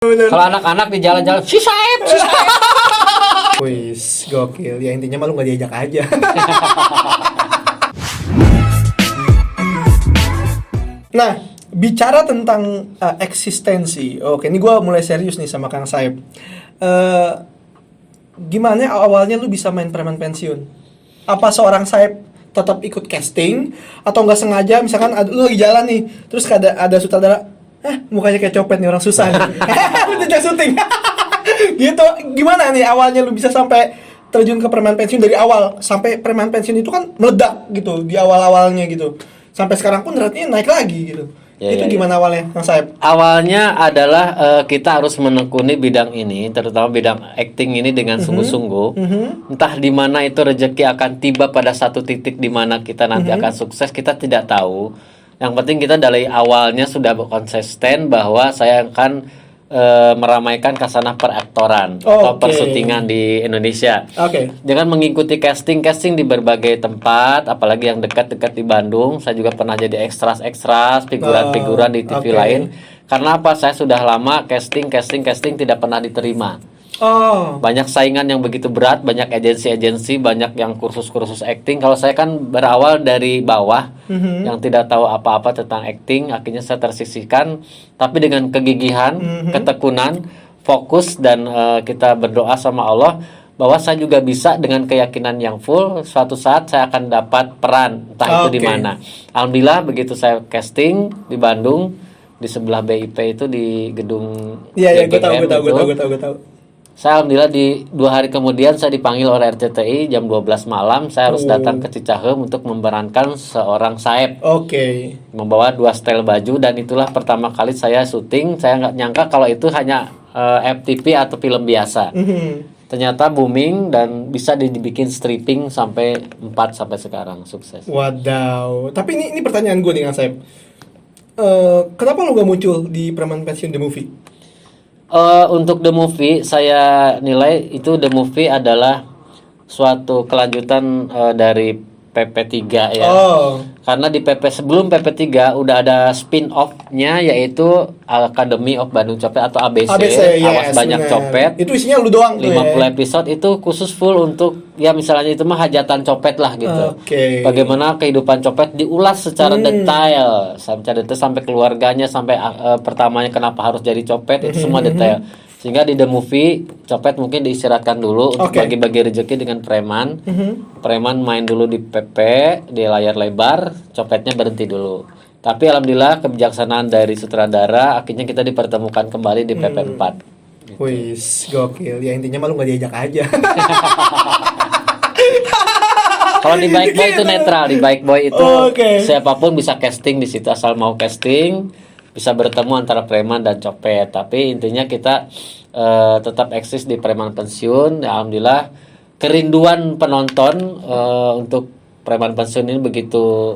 Kalau anak-anak di jalan-jalan, si Saib. Wis, gokil. Ya intinya malu nggak diajak aja. Nah, bicara tentang eksistensi. Oke, ini gue mulai serius nih sama Kang Saib. Gimana awalnya lu bisa main preman pensiun? Apa seorang Saib tetap ikut casting atau nggak sengaja? Misalkan lu lagi jalan nih, terus ada sutradara, mukanya kayak copet nih, orang susah nih. Lu tidak syuting. Gitu. Gimana nih awalnya lu bisa sampai terjun ke preman pensiun dari awal sampai preman pensiun itu kan meledak gitu di awal-awalnya gitu. Sampai sekarang pun ratenya naik lagi gitu. Itu gimana awalnya, Kang Saib? Awalnya adalah kita harus menekuni bidang ini, terutama bidang acting ini dengan sungguh-sungguh. Entah di mana itu rezeki akan tiba pada satu titik di mana kita nanti akan sukses, kita tidak tahu. Yang penting kita dari awalnya sudah konsisten bahwa saya akan meramaikan kasanah peraktoran atau persyutingan di Indonesia. Dengan mengikuti casting di berbagai tempat, apalagi yang dekat-dekat di Bandung. Saya juga pernah jadi ekstras, figuran-figuran di TV lain. Karena apa? Saya sudah lama casting tidak pernah diterima. Banyak saingan yang begitu berat, banyak agensi-agensi, banyak yang kursus-kursus acting. Kalau saya kan berawal dari bawah, yang tidak tahu apa-apa tentang acting, akhirnya saya tersisihkan. Tapi dengan kegigihan, ketekunan, fokus, dan kita berdoa sama Allah bahwa saya juga bisa dengan keyakinan yang full. Suatu saat saya akan dapat peran, entah itu di mana. Alhamdulillah begitu saya casting di Bandung, di sebelah BIP itu di gedung. Iya, gue tahu. Saya alhamdulillah di 2 hari kemudian saya dipanggil oleh RCTI jam 12 malam. Saya harus datang ke Cicahem untuk memerankan seorang Saib. Membawa 2 setel baju, dan itulah pertama kali saya syuting. Saya nggak nyangka kalau itu hanya FTV atau film biasa. Ternyata booming dan bisa dibikin stripping sampai 4 sampai sekarang, sukses. Wadaw. Tapi ini pertanyaan gue nih, Kang Saib. Kenapa lo gak muncul di Preman Pensiun The Movie? Untuk The Movie, saya nilai itu The Movie adalah suatu kelanjutan dari PP3 ya. Karena di sebelum PP3 udah ada spin-off-nya, yaitu Academy of Bandung Copet atau ABC, Awas Banyak Copet. Itu isinya lu doang 50 episode itu khusus full untuk, ya misalnya itu mah hajatan copet lah gitu. Bagaimana kehidupan copet diulas secara detail, sampai keluarganya, sampai pertamanya kenapa harus jadi copet, itu semua detail. Sehingga di The Movie, copet mungkin diistirahatkan dulu untuk bagi-bagi rezeki dengan preman. Preman main dulu di PP, di layar lebar, copetnya berhenti dulu. Tapi alhamdulillah kebijaksanaan dari sutradara, akhirnya kita dipertemukan kembali di PP4. Gitu. Wis, gokil. Ya intinya malu nggak diajak aja. Kalau di Baik Boy itu netral, di Baik Boy itu siapapun bisa casting di situ, asal mau casting. Bisa bertemu antara preman dan copet, tapi intinya kita tetap eksis di preman pensiun. Ya, alhamdulillah kerinduan penonton untuk preman pensiun ini begitu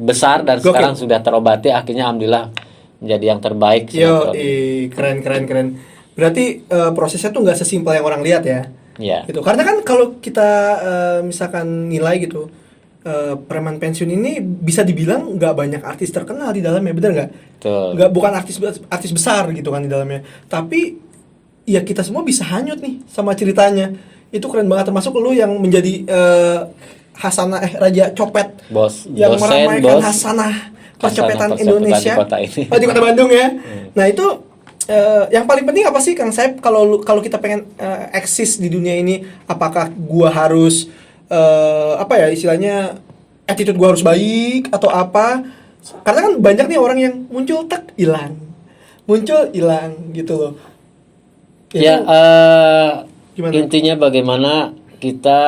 besar dan sekarang sudah terobati. Akhirnya alhamdulillah menjadi yang terbaik. Keren. Berarti prosesnya tuh nggak sesimpel yang orang lihat ya. Gitu. Karena kan kalau kita misalkan nilai gitu, preman pensiun ini bisa dibilang nggak banyak artis terkenal di dalamnya, bener nggak? Nggak, bukan artis besar gitu kan di dalamnya. Tapi ya kita semua bisa hanyut nih sama ceritanya. Itu keren banget, termasuk lu yang menjadi Hasanah Raja Copet, yang meramaikan Hasanah percopetan Indonesia di kota Bandung ya. Nah itu yang paling penting apa sih, Kang Saib, kalau kita pengen eksis di dunia ini? Apakah gua harus istilahnya attitude gue harus baik atau apa? Karena kan banyak nih orang yang muncul hilang gitu loh. Intinya bagaimana kita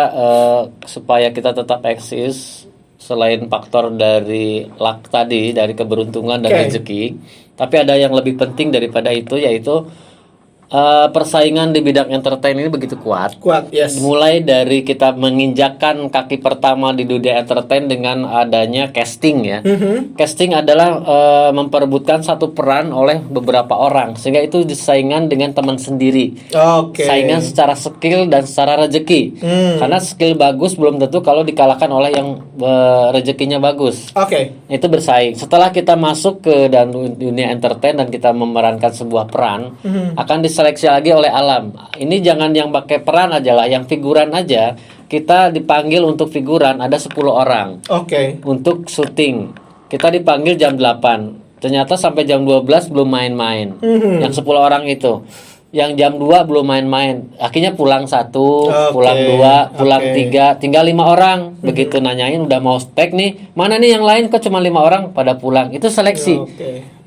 supaya kita tetap eksis, selain faktor dari luck tadi, dari keberuntungan dan rezeki, tapi ada yang lebih penting daripada itu, yaitu Persaingan di bidang entertain ini begitu kuat. Kuat, yes. Mulai dari kita menginjakkan kaki pertama di dunia entertain dengan adanya casting ya. Casting adalah memperebutkan satu peran oleh beberapa orang, sehingga itu disaingan dengan teman sendiri. Saingan secara skill dan secara rezeki. Karena skill bagus belum tentu kalau dikalahkan oleh yang rezekinya bagus. Itu bersaing. Setelah kita masuk ke dunia entertain dan kita memerankan sebuah peran, akan diseleksi lagi oleh alam. Ini jangan yang pakai peran aja lah, yang figuran aja. Kita dipanggil untuk figuran ada 10 orang. Untuk syuting. Kita dipanggil jam 8. Ternyata sampai jam 12 belum main-main. Yang 10 orang itu. Yang jam 2 belum main-main. Akhirnya pulang 1, pulang 2, pulang 3, tinggal 5 orang. Begitu nanyain udah mau take nih, mana nih yang lain kok cuma 5 orang pada pulang. Itu seleksi.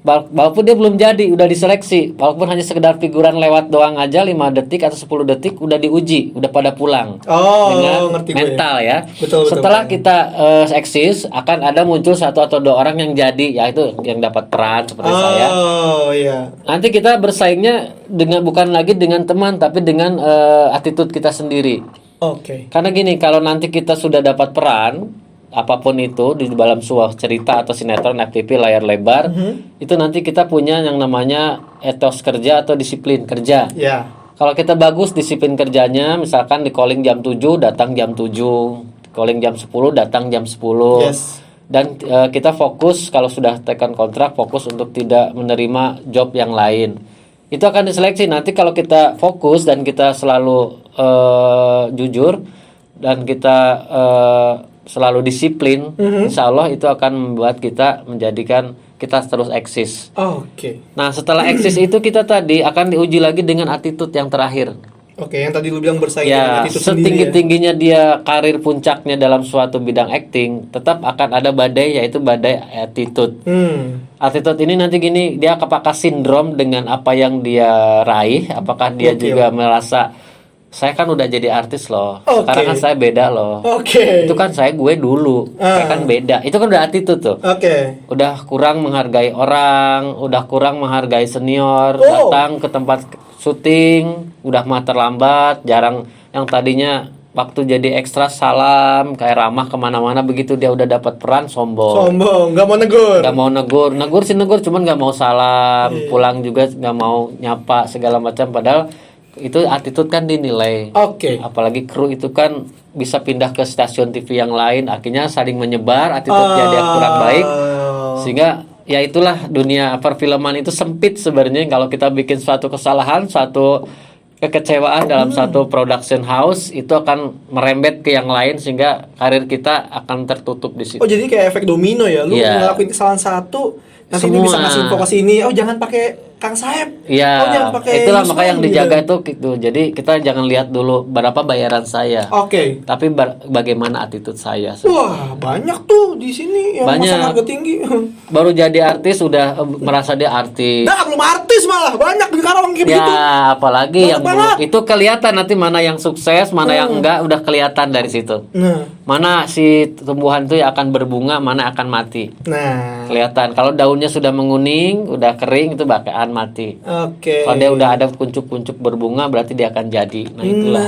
Walaupun dia belum jadi, udah diseleksi. Walaupun hanya sekedar figuran lewat doang aja 5 detik atau 10 detik udah diuji, udah pada pulang. Dengan mental ya. Setelah kita eksis, akan ada muncul 1 atau 2 orang yang jadi, yaitu yang dapat peran seperti saya. Nanti kita bersaingnya bukan lagi dengan teman, tapi dengan attitude kita sendiri. Karena gini, kalau nanti kita sudah dapat peran apapun itu di dalam sebuah cerita atau sinetron, FTV, layar lebar, itu nanti kita punya yang namanya etos kerja atau disiplin kerja. Kalau kita bagus disiplin kerjanya, misalkan di calling jam 7 datang jam 7, calling jam 10 datang jam 10. Dan kita fokus, kalau sudah tekan kontrak, fokus untuk tidak menerima job yang lain. Itu akan diseleksi. Nanti kalau kita fokus dan kita selalu jujur dan kita selalu disiplin, insya Allah itu akan membuat kita menjadikan kita terus eksis. Nah, setelah eksis itu kita tadi akan diuji lagi dengan attitude yang terakhir. Yang tadi lu bilang bersaing dengan attitude sendiri. Setinggi-tingginya dia karir puncaknya dalam suatu bidang acting, tetap akan ada badai, yaitu badai attitude. Attitude ini nanti gini, dia apakah sindrom dengan apa yang dia raih, apakah dia juga merasa saya kan udah jadi artis loh, sekarang kan saya beda loh. Itu kan gue dulu, saya kan beda. Itu kan udah attitude tuh. Udah kurang menghargai orang, udah kurang menghargai senior, datang ke tempat syuting udah mah terlambat, jarang. Yang tadinya waktu jadi ekstra salam, kayak ramah kemana-mana, begitu dia udah dapat peran sombong, nggak mau negur, negur cuman nggak mau salam, pulang juga nggak mau nyapa segala macam, padahal itu attitude kan dinilai. Apalagi kru itu kan bisa pindah ke stasiun TV yang lain, akhirnya saling menyebar, attitude jadi kurang baik, sehingga ya itulah dunia perfilman itu sempit sebenarnya. Kalau kita bikin suatu kesalahan, suatu kekecewaan dalam satu production house, itu akan merembet ke yang lain sehingga karir kita akan tertutup di situ. Jadi kayak efek domino ya, lu ngelakuin kesalahan satu, nanti ini bisa ngasih info ke sini, jangan pakai Kang Saeb. Jangan pakai itulah Yusman, makanya yang dijaga gitu. Gitu. Jadi kita jangan lihat dulu berapa bayaran saya. Tapi bagaimana attitude saya. Wah, banyak tuh di sini yang masang harga tinggi. Baru jadi artis udah merasa dia artis. Belum artis malah banyak di Karawang gitu. Apalagi yang itu kelihatan nanti mana yang sukses, mana yang enggak, udah kelihatan dari situ. Mana si tumbuhan itu akan berbunga, mana akan mati. Kelihatan. Kalau daunnya sudah menguning, udah kering, itu bakalan mati. Kalau dia udah ada kuncup-kuncup berbunga, berarti dia akan jadi. Itulah.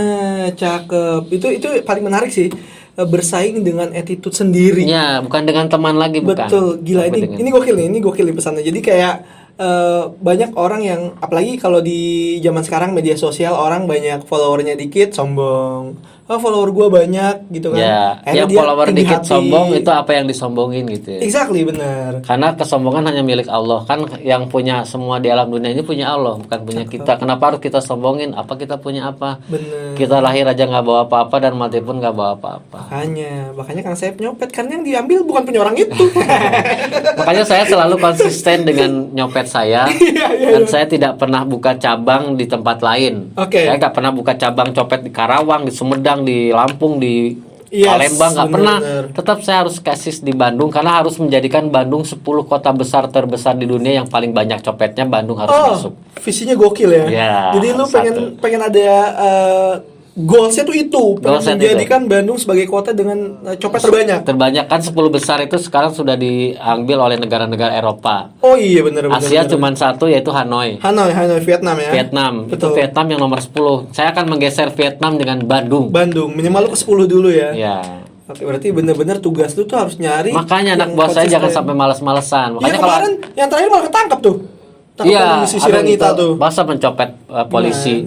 Cakep. Itu paling menarik sih. Bersaing dengan attitude sendiri. Bukan dengan teman lagi, bukan. Betul. Gila, ini gokil nih pesannya. Jadi kayak banyak orang yang, apalagi kalau di zaman sekarang media sosial, orang banyak followernya dikit sombong. Follower gue banyak gitu kan. Yang follower dikit sombong, itu apa yang disombongin gitu ya. Exactly, benar. Karena kesombongan hanya milik Allah. Kan yang punya semua di alam dunia ini punya Allah, bukan punya kita. Kenapa harus kita sombongin? Apa kita punya apa? Bener. Kita lahir aja gak bawa apa-apa dan mati pun gak bawa apa-apa. Makanya Kang Saeb nyopet, karena yang diambil bukan punya orang itu. Makanya saya selalu konsisten dengan nyopet saya. Dan saya tidak pernah buka cabang di tempat lain. Saya gak pernah buka cabang copet di Karawang, di Sumedang, di Lampung, di Palembang, nggak pernah. Tetap saya harus kasih di Bandung, karena harus menjadikan Bandung 10 kota besar terbesar di dunia yang paling banyak copetnya. Bandung harus masuk. Visinya gokil ya. Jadi lu pengen ada goalsnya tuh itu, pengen Goalsnya menjadikan Bandung sebagai kota dengan copet terbanyak. Terbanyak kan 10 besar itu sekarang sudah diambil oleh negara-negara Eropa. Oh iya benar. Asia cuma satu yaitu Hanoi. Hanoi Vietnam ya. Vietnam. Betul. Itu Vietnam yang nomor 10. Saya akan menggeser Vietnam dengan Bandung. Minimal lu ke 10 dulu ya. Ya. Oke, berarti bener-bener tugas lu tuh harus nyari. Makanya anak buah saya jangan sampai malas-malesan. Makanya kemarin yang terakhir malah ketangkap tuh. Iya, si Renita tuh. Masa mencopet polisi.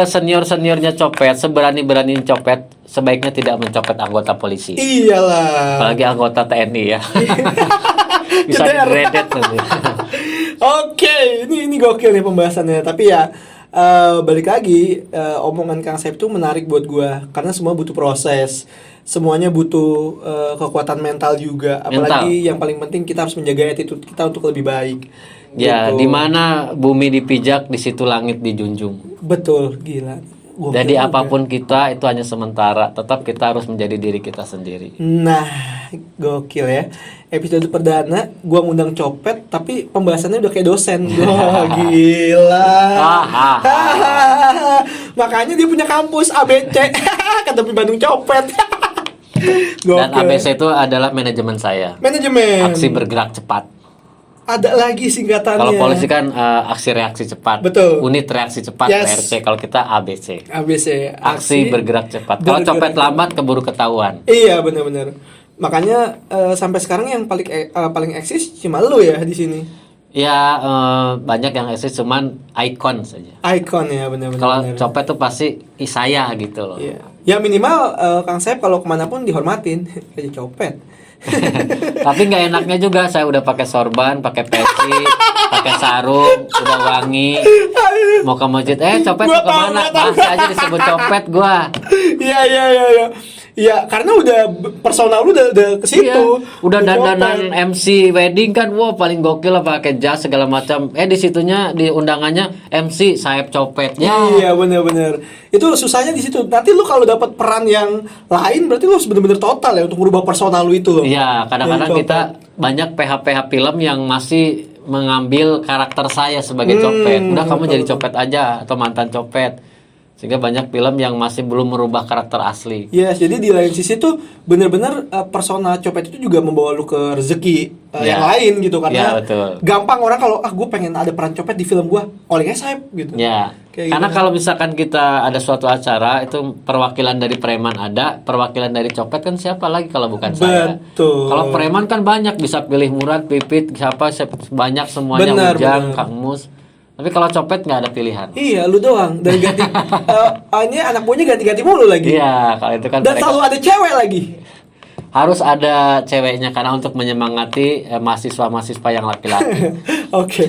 Seniornya copet, seberani-berani copet, sebaiknya tidak mencopet anggota polisi. Iyalah. Apalagi anggota TNI ya. Bisa digredet nanti. Oke, ini gokil nih pembahasannya. Tapi ya balik lagi, omongan Kang Saip tuh menarik buat gua karena semua butuh proses. Semuanya butuh kekuatan mental juga. Apalagi yang paling penting kita harus menjaga attitude kita untuk lebih baik. Ya, gitu. di mana bumi dipijak, di situ langit dijunjung. Betul, gila. Jadi apapun kita itu hanya sementara. Tetap kita harus menjadi diri kita sendiri. Nah, gokil ya. Episode perdana gua ngundang copet tapi pembahasannya udah kayak dosen. Wah, gila. Makanya dia punya kampus ABC. Kata Bandung Copet. Dan ABC itu adalah manajemen saya. Manajemen. Aksi bergerak cepat. Ada lagi singkatannya. Kalau polisi kan aksi reaksi cepat. Betul. Unit reaksi cepat, PRC. Kalau kita ABC. Aksi bergerak cepat. Kalau copet lambat keburu ketahuan. Iya, benar-benar. Makanya sampai sekarang yang paling eksis cuma lu ya di sini. Ya banyak yang eksis cuman ikon saja. Ikon ya, benar-benar. Kalau copet tuh pasti saya gitu loh. Iya. Ya minimal Kang Saip kalau kemanapun dihormatin kayak copet. Tapi nggak enaknya juga, saya udah pakai sorban, pakai peci, pakai sarung, udah wangi, mau ke masjid, copet mau kemana? Masih aja disebut copet gua. Iya. Iya, karena udah personal lu udah ke situ. Iya, udah dandanan MC wedding kan, wow paling gokil lah pakai jas segala macam. Di situnya di undangannya MC Saip copet. Ya. Iya, benar. Itu susahnya di situ. Nanti lu kalau dapat peran yang lain berarti lu harus benar-benar total ya untuk merubah personal lu itu loh. Iya, kadang-kadang kita banyak PH film yang masih mengambil karakter saya sebagai copet. Udah kamu jadi copet aja atau mantan copet. Sehingga banyak film yang masih belum merubah karakter asli. Yes, jadi di lain sisi tuh bener-bener persona copet itu juga membawa lu ke rezeki yang lain gitu karena gampang orang kalau gue pengen ada peran copet di film gue, olehnya Saip gitu. Ya. Karena kalau misalkan kita ada suatu acara itu perwakilan dari preman ada, perwakilan dari copet kan siapa lagi kalau bukan saya. Betul. Kalau preman kan banyak, bisa pilih Murad, Pipit, siapa banyak semuanya, Ujang, Kang Mus. Tapi kalau copet nggak ada pilihan. Iya, lu doang. Dan ganti ini anak buahnya ganti-ganti mulu lagi. Iya, kalau itu kan. Dan selalu ada cewek lagi. Harus ada ceweknya karena untuk menyemangati mahasiswa-mahasiswa yang laki-laki. Oke.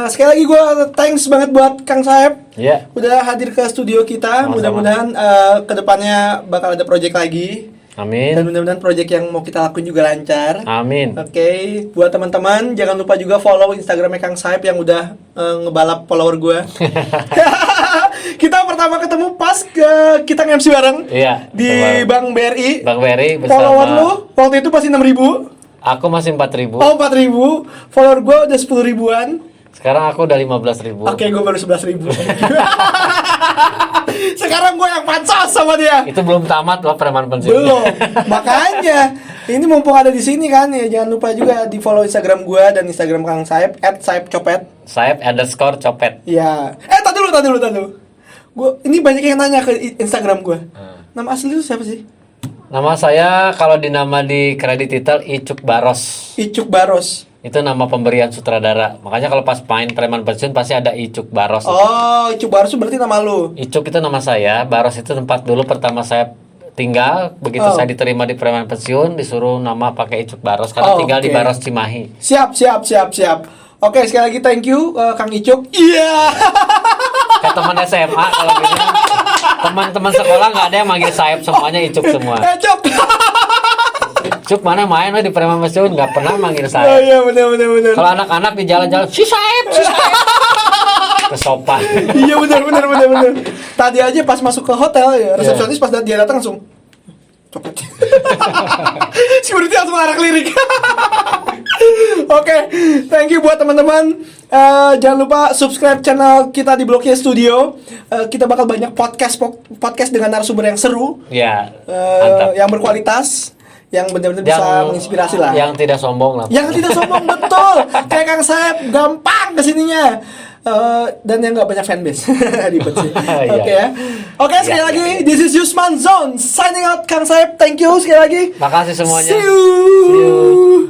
Sekali lagi gue thanks banget buat Kang Saip. Iya. Udah hadir ke studio kita. Sama-sama. Mudah-mudahan kedepannya bakal ada project lagi. Amin. Dan mudah-mudahan project yang mau kita lakuin juga lancar. Amin. Oke, buat teman-teman jangan lupa juga follow Instagramnya Kang Saip yang udah ngebalap follower gue. Kita pertama ketemu pas kita nge-MC bareng. Iya. Di Bank BRI. Bank BRI bersama. Follower lu waktu itu pasti 6.000. Aku masih 4.000. Oh, 4.000. Follower gue udah 10 ribuan. Sekarang aku udah 15.000. Oke, gue baru 11.000. Sekarang gue yang pansos sama dia. Itu belum tamat loh preman pensiun. Belum. Makanya ini mumpung ada di sini kan ya, jangan lupa juga di follow Instagram gue dan Instagram Kang Saip @saipcopet. Saip_copet. Ya. Tadi dulu. Gue ini banyak yang nanya ke Instagram gue. Nama asli lu siapa sih? Nama saya kalau nama di kredit titel Icuk Baros. Icuk Baros. Itu nama pemberian sutradara. Makanya kalau pas main preman pensiun pasti ada Icuk Baros. Oh, Icuk Baros itu berarti nama lu. Icuk itu nama saya, Baros itu tempat dulu pertama saya tinggal. Begitu saya diterima di preman pensiun, disuruh nama pakai Icuk Baros karena tinggal di Baros Cimahi. Siap. Oke, sekali lagi thank you Kang Icuk. Iya. Kayak teman SMA kalau gitu. Teman-teman sekolah nggak ada yang manggil Saip, semuanya Icuk semua. Icuk. Cuk mana main di preman pensiun nggak pernah manggil saya. Oh iya benar. Kalau anak-anak di jalan-jalan si Saip. Kesopan. Iya benar. Tadi aja pas masuk ke hotel ya, resepsionis pas dia datang langsung copet. Security langsung arak lirik. Oke, thank you buat teman-teman. Jangan lupa subscribe channel kita di Bloknya Studio. Kita bakal banyak podcast dengan narasumber yang seru. Ya. Yang berkualitas, yang benar-benar bisa menginspirasi lah. Yang tidak sombong lah. Yang tidak sombong, betul. Kayak Kang Saep, gampang kesininya. Dan yang nggak banyak fanbase. Ribet sih. Oke ya. Oke, sekali lagi, this is Yusman Zone signing out. Kang Saep, thank you sekali lagi. Makasih semuanya. See you.